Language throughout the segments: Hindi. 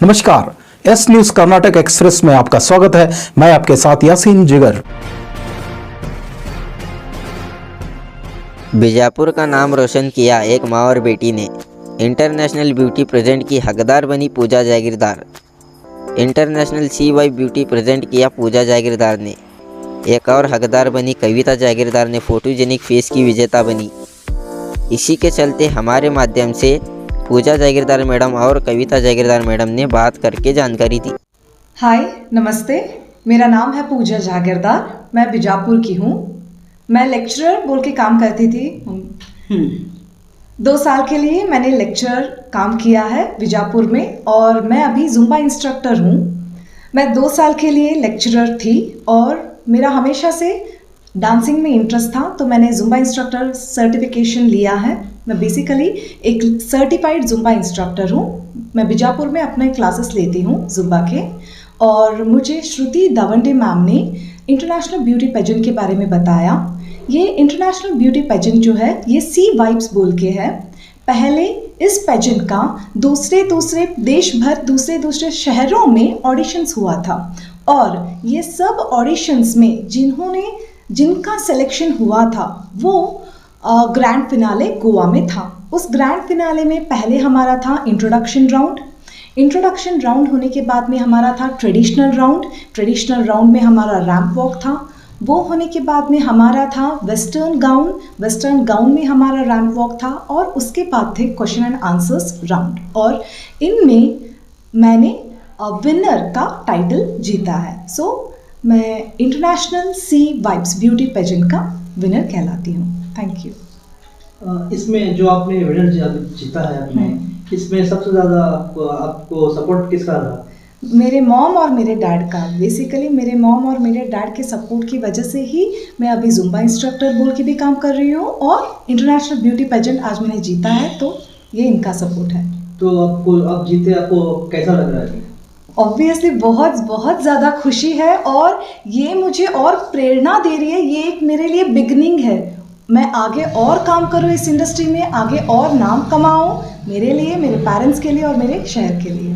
नमस्कार, एस न्यूज कर्नाटक एक्सप्रेस में आपका स्वागत है। मैं आपके साथ यासीन जिगर। बीजापुर का नाम रोशन किया एक माँ और बेटी ने। इंटरनेशनल ब्यूटी प्रेजेंट की हकदार बनी पूजा जागीरदार। इंटरनेशनल CY ब्यूटी प्रेजेंट किया पूजा जागीरदार ने। एक और हकदार बनी कविता जागीरदार ने फोटोजेनिक फेस की विजेता बनी। इसी के चलते हमारे माध्यम से पूजा जागीरदार मैडम और कविता जागीरदार मैडम ने बात करके जानकारी दी। हाय, नमस्ते। मेरा नाम है पूजा जागीरदार। मैं बीजापुर की हूँ। मैं लेक्चरर बोल के काम करती थी। 2 साल के लिए मैंने लेक्चरर काम किया है बीजापुर में और मैं अभी जुम्बा इंस्ट्रक्टर हूँ। मैं 2 साल के लिए लेक्चरर थी और मेरा हमेशा से डांसिंग में इंटरेस्ट था, तो मैंने जुम्बा इंस्ट्रक्टर सर्टिफिकेशन लिया है। मैं बेसिकली एक सर्टिफाइड जुम्बा इंस्ट्रक्टर हूँ। मैं बीजापुर में अपने क्लासेस लेती हूँ जुम्बा के। और मुझे श्रुति दावंडे मैम ने इंटरनेशनल ब्यूटी पेजेंट के बारे में बताया। ये इंटरनेशनल ब्यूटी पेजेंट जो है ये सी वाइब्स बोल के है। पहले इस पेजेंट का दूसरे देश भर दूसरे शहरों में ऑडिशंस हुआ था और ये सब ऑडिशंस में जिनका सिलेक्शन हुआ था वो ग्रैंड फिनाले गोवा में था। उस ग्रैंड फिनाले में पहले हमारा था इंट्रोडक्शन राउंड होने के बाद में हमारा था ट्रेडिशनल राउंड में हमारा रैंप वॉक था। वो होने के बाद में हमारा था वेस्टर्न गाउन में हमारा रैंप वॉक था और उसके बाद थे क्वेश्चन एंड आंसर्स राउंड। और इनमें मैंने विनर का टाइटल जीता है। सो मैं इंटरनेशनल सी वाइब्स ब्यूटी पेजेंट का विनर कहलाती हूँ। Thank you. इसमें जो आपने विनर जीता है आपने, इसमें सबसे ज़्यादा आपको सपोर्ट किसका रहा? मेरे मॉम और मेरे डैड का। बेसिकली मेरे मॉम और मेरे डैड के सपोर्ट की वजह से ही मैं अभी जुम्बा इंस्ट्रक्टर बोल के भी काम कर रही हूँ और इंटरनेशनल ब्यूटी पेजेंट आज मैंने जीता है, तो ये इनका सपोर्ट है। तो आप जीते, आपको कैसा लग रहा है? ऑब्वियसली बहुत ज़्यादा खुशी है और ये मुझे और प्रेरणा दे रही है। ये एक मेरे लिए बिगनिंग है। मैं आगे और काम करूँ इस इंडस्ट्री में, आगे और नाम कमाऊँ मेरे लिए, मेरे पेरेंट्स के लिए और मेरे शहर के लिए।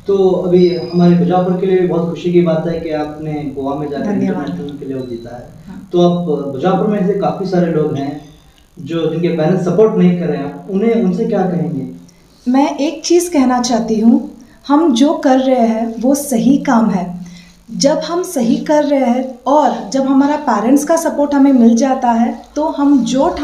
तो अभी हमारे बीजापुर के लिए भी बहुत खुशी की बात है कि आपने गोवा में जाकर इंटरनेशनल के लिए जीता है। हाँ। तो अब बीजापुर में ऐसे काफ़ी सारे लोग हैं जिनके पेरेंट्स सपोर्ट नहीं कर रहे हैं, उनसे क्या कहेंगे? मैं एक चीज़ कहना चाहती हूँ, हम जो कर रहे हैं वो सही काम है। जब हम सही कर रहे हैं और जब हमारा पेरेंट्स का सपोर्ट हमें मिल जाता है तो हम जो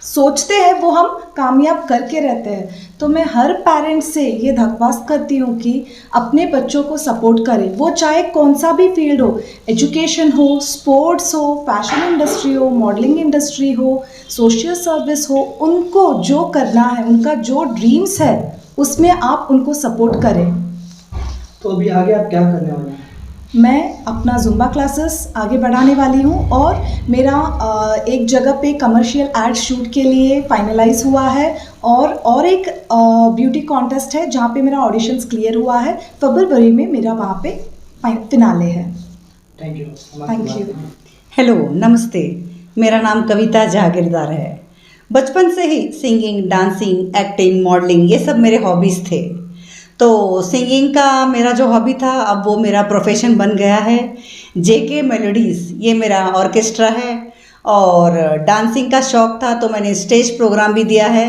सोचते हैं वो हम कामयाब करके रहते हैं। तो मैं हर पेरेंट्स से ये दरख्वास्त करती हूँ कि अपने बच्चों को सपोर्ट करें, वो चाहे कौन सा भी फील्ड हो, एजुकेशन हो, स्पोर्ट्स हो, फैशन इंडस्ट्री हो, मॉडलिंग इंडस्ट्री हो, सोशल सर्विस हो। उनको जो करना है, उनका जो ड्रीम्स है उसमें आप उनको सपोर्ट करें। तो अभी आगे आप क्या करने वाले हैं? मैं अपना जुम्बा क्लासेस आगे बढ़ाने वाली हूँ और मेरा एक जगह पे कमर्शियल एड शूट के लिए फाइनलाइज हुआ है और एक ब्यूटी कॉन्टेस्ट है जहाँ पे मेरा ऑडिशंस क्लियर हुआ है। फरवरी में मेरा वहाँ पे फिनाले है। Thank you. हेलो, नमस्ते। मेरा नाम कविता जागीरदार है। बचपन से ही सिंगिंग, डांसिंग, एक्टिंग, मॉडलिंग ये सब मेरे हॉबीज़ थे। तो सिंगिंग का मेरा जो हॉबी था अब वो मेरा प्रोफेशन बन गया है। JK मेलोडीज़ ये मेरा ऑर्केस्ट्रा है। और डांसिंग का शौक़ था तो मैंने स्टेज प्रोग्राम भी दिया है।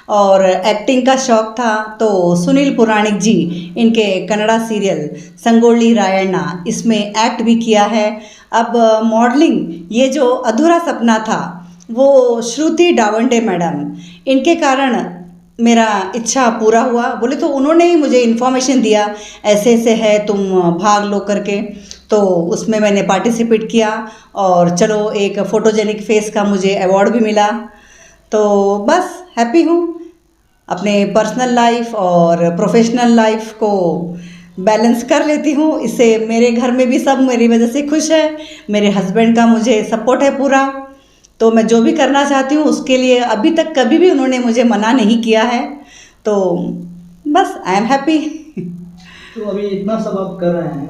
और एक्टिंग का शौक़ था तो सुनील पुराणिक जी इनके कन्नड़ा सीरियल संगोली रायण्णा इसमें एक्ट भी किया है। अब मॉडलिंग ये जो अधूरा सपना था वो श्रुति दावंडे मैडम इनके कारण मेरा इच्छा पूरा हुआ। बोले तो उन्होंने ही मुझे इन्फॉर्मेशन दिया ऐसे ऐसे है, तुम भाग लो करके। तो उसमें मैंने पार्टिसिपेट किया और चलो एक फ़ोटोजेनिक फेस का मुझे अवार्ड भी मिला। तो बस हैप्पी हूँ। अपने पर्सनल लाइफ और प्रोफेशनल लाइफ को बैलेंस कर लेती हूँ। इससे मेरे घर में भी सब मेरी वजह से खुश है। मेरे हस्बैंड का मुझे सपोर्ट है पूरा। तो मैं जो भी करना चाहती हूँ उसके लिए अभी तक कभी भी उन्होंने मुझे मना नहीं किया है। तो बस आई एम हैप्पी। तो अभी इतना सब आप कर रहे हैं,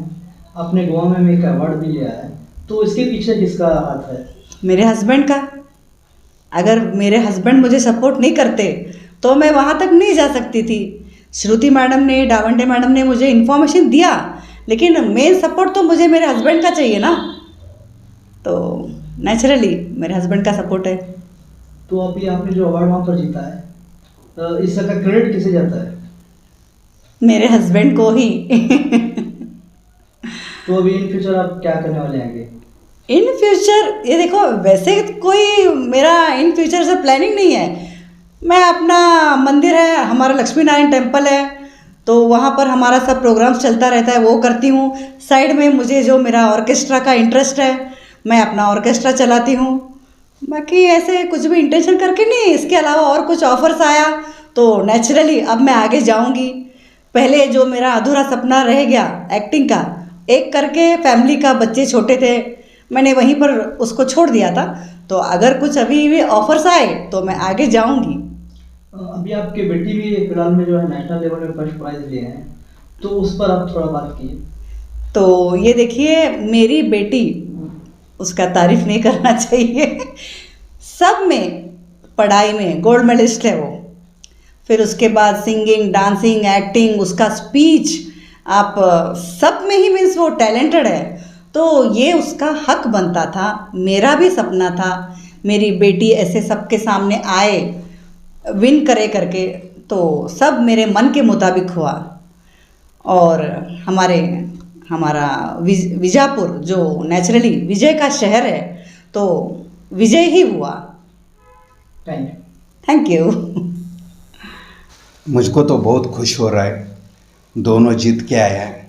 आपने गोवा में एक अवार्ड भी लिया है, तो इसके पीछे किसका हाथ है? मेरे हस्बैंड का। अगर मेरे हस्बैंड मुझे सपोर्ट नहीं करते तो मैं वहाँ तक नहीं जा सकती थी। श्रुति मैडम ने, डावंडे मैडम ने मुझे इन्फॉर्मेशन दिया, लेकिन मेन सपोर्ट तो मुझे मेरे हस्बैंड का चाहिए ना, तो नेचुरली मेरे हस्बैंड का सपोर्ट है। तो अभी आपने जो अवार्ड वहाँ पर जीता है, इसका क्रेडिट किसे जाता है? मेरे हस्बैंड को ही। तो अभी इन फ्यूचर आप क्या करने वाले हैं? इन फ्यूचर ये देखो, वैसे कोई मेरा इन फ्यूचर से प्लानिंग नहीं है। मैं अपना मंदिर है, हमारा लक्ष्मी नारायण टेम्पल है, तो वहाँ पर हमारा सब प्रोग्राम्स चलता रहता है, वो करती हूँ। साइड में मुझे जो मेरा ऑर्केस्ट्रा का इंटरेस्ट है, मैं अपना ऑर्केस्ट्रा चलाती हूँ। बाकी ऐसे कुछ भी इंटेंशन करके नहीं, इसके अलावा और कुछ ऑफर्स आया तो नेचुरली अब मैं आगे जाऊँगी। पहले जो मेरा अधूरा सपना रह गया एक्टिंग का, एक करके फैमिली का, बच्चे छोटे थे, मैंने वहीं पर उसको छोड़ दिया था। तो अगर कुछ अभी भी ऑफर्स आए तो मैं आगे जाऊंगी। अभी आपके बेटी भी फिलहाल में जो है नेशनल लेवल में फर्स्ट प्राइज लिए हैं, तो उस पर आप थोड़ा बात कीजिए। तो ये देखिए, मेरी बेटी, उसका तारीफ नहीं करना चाहिए, सब में, पढ़ाई में गोल्ड मेडलिस्ट है वो। फिर उसके बाद सिंगिंग, डांसिंग, एक्टिंग, उसका स्पीच, आप सब में ही मीन्स वो टैलेंटेड है। तो ये उसका हक बनता था, मेरा भी सपना था मेरी बेटी ऐसे सबके सामने आए, विन करे करके। तो सब मेरे मन के मुताबिक हुआ। और हमारा विजापुर जो नेचुरली विजय का शहर है, तो विजय ही हुआ। Thank you. मुझको तो बहुत खुश हो रहा है, दोनों जीत के आया है।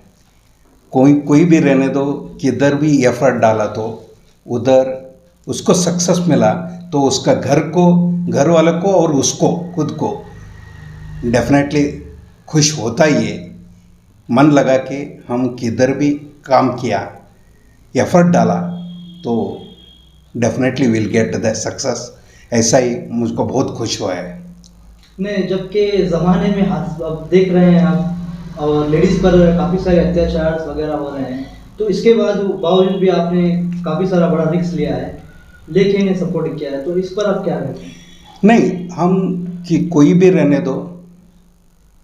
कोई भी रहने दो, किधर भी एफर्ट डाला तो उधर उसको सक्सेस मिला, तो उसका घर वालों को और उसको खुद को डेफिनेटली खुश होता ही है। मन लगा के हम किधर भी काम किया, एफर्ट डाला, तो definitely will get the success. ऐसा ही मुझको बहुत खुश हुआ है। नहीं, जबकि ज़माने में अब देख रहे हैं आप, और लेडीज़ पर काफ़ी सारे अत्याचार वगैरह हो रहे हैं, तो इसके बावजूद भी आपने काफ़ी सारा बड़ा रिस्क लिया है, लेकिन सपोर्ट किया है, तो इस पर आप क्या कहते हैं? नहीं, हम कि कोई भी रहने दो,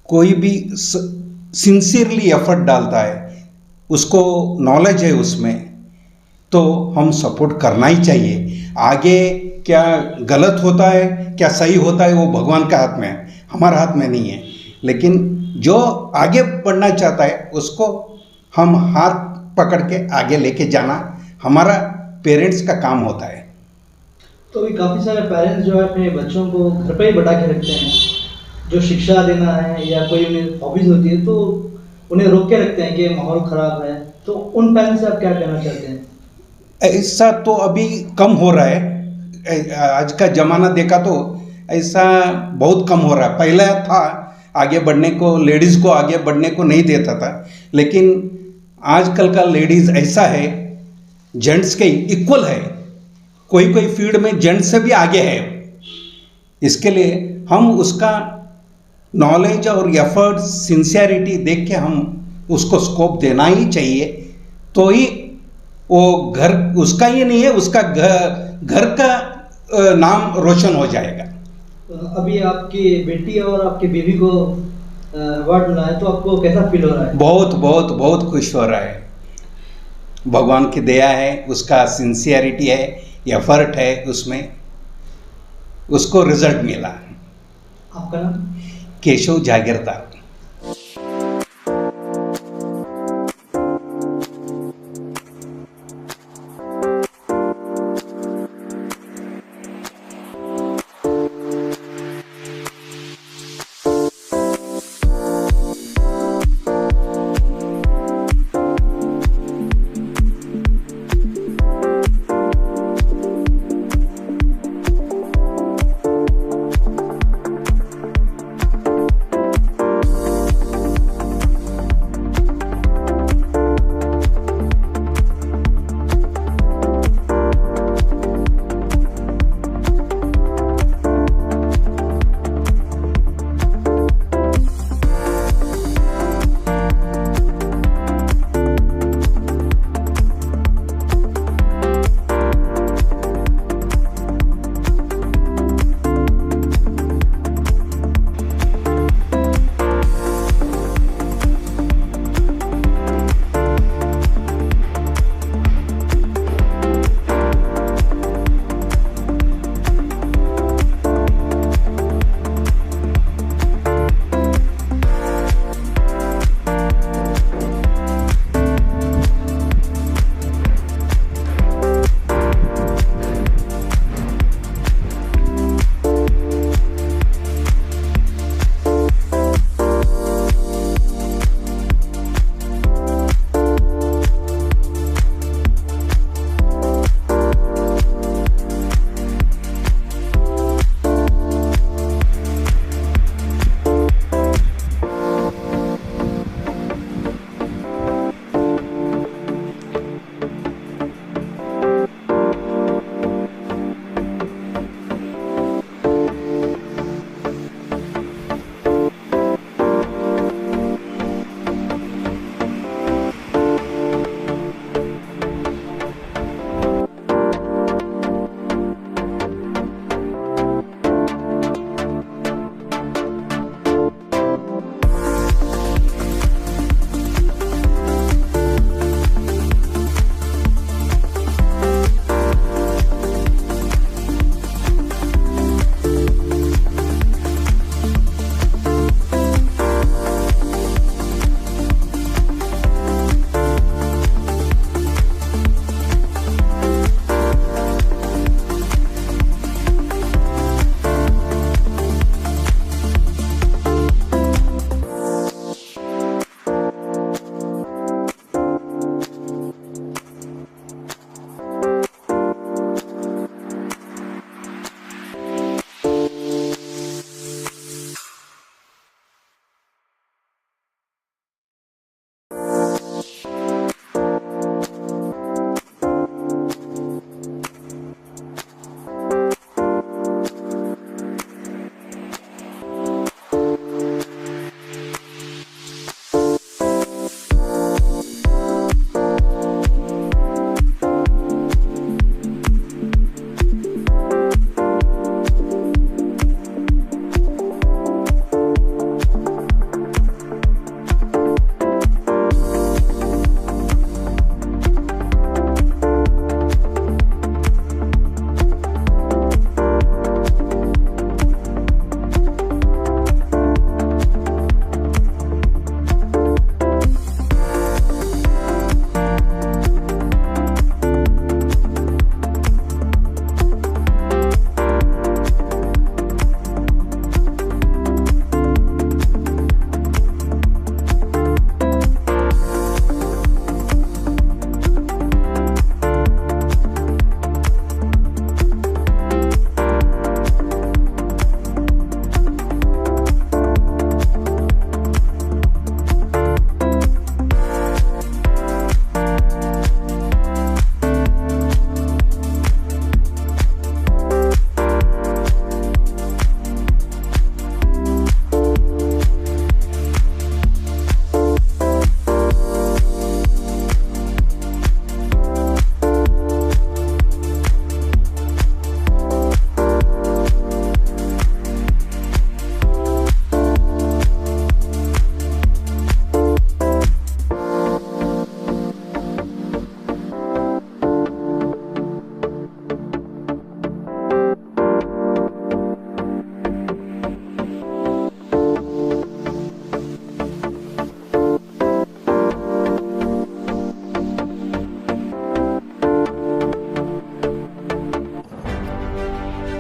कोई भी सिंसियरली एफर्ट डालता है, उसको नॉलेज है उसमें, तो हम सपोर्ट करना ही चाहिए। आगे क्या गलत होता है, क्या सही होता है, वो भगवान के हाथ में है, हमारे हाथ में नहीं है। लेकिन जो आगे बढ़ना चाहता है उसको हम हाथ पकड़ के आगे लेके जाना हमारा पेरेंट्स का काम होता है। तो अभी काफ़ी सारे पेरेंट्स जो है अपने बच्चों को घर पे ही बैठा के रखते हैं, जो शिक्षा देना है या कोई उन्हें हॉबीज़ होती है तो उन्हें रोक के रखते हैं कि माहौल ख़राब है, तो उन पेरेंट्स से आप क्या कहना चाहते हैं? ऐसा तो अभी कम हो रहा है, आज का ज़माना देखा तो ऐसा बहुत कम हो रहा है। पहले था आगे बढ़ने को, लेडीज़ को आगे बढ़ने को नहीं देता था, लेकिन आजकल का लेडीज़ ऐसा है, जेंट्स के इक्वल है, कोई फील्ड में जेंट्स से भी आगे है। इसके लिए हम उसका नॉलेज और एफर्ट, सिंसियरिटी देख के हम उसको स्कोप देना ही चाहिए, तो ही वो घर उसका ही नहीं है, उसका घर का नाम रोशन हो जाएगा। अभी आपकी बेटी और आपकी बीवी को अवार्ड मिला है, तो आपको कैसा फील हो रहा है? बहुत बहुत बहुत खुश हो रहा है। भगवान की दया है, उसका सिंसियरिटी है, एफर्ट है, उसमें उसको रिजल्ट मिला। आपका नाम? केशव जागीरदार।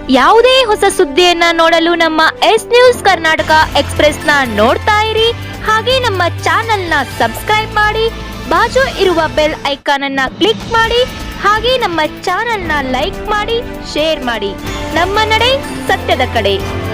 ಯಾವುದೇ ಹೊಸ ಸುದ್ದಿಯನ್ನ ನೋಡಲು ನಮ್ಮ ಎಸ್ ನ್ಯೂಸ್ ಕರ್ನಾಟಕ ಎಕ್ಸ್‌ಪ್ರೆಸ್ನ ನೋಡ್ತಾ ಇರಿ. ಹಾಗೆ ನಮ್ಮ ಚಾನೆಲ್ನ ಸಬ್ಸ್ಕ್ರೈಬ್ ಮಾಡಿ, ಬಾಜು ಇರುವ ಬೆಲ್ ಐಕಾನ್ ಅನ್ನ ಕ್ಲಿಕ್ ಮಾಡಿ. ಹಾಗೆ ನಮ್ಮ ಚಾನೆಲ್ನ ಲೈಕ್ ಮಾಡಿ, ಶೇರ್ ಮಾಡಿ. ನಮ್ಮ ನಡೆ ಸತ್ಯದ ಕಡೆ.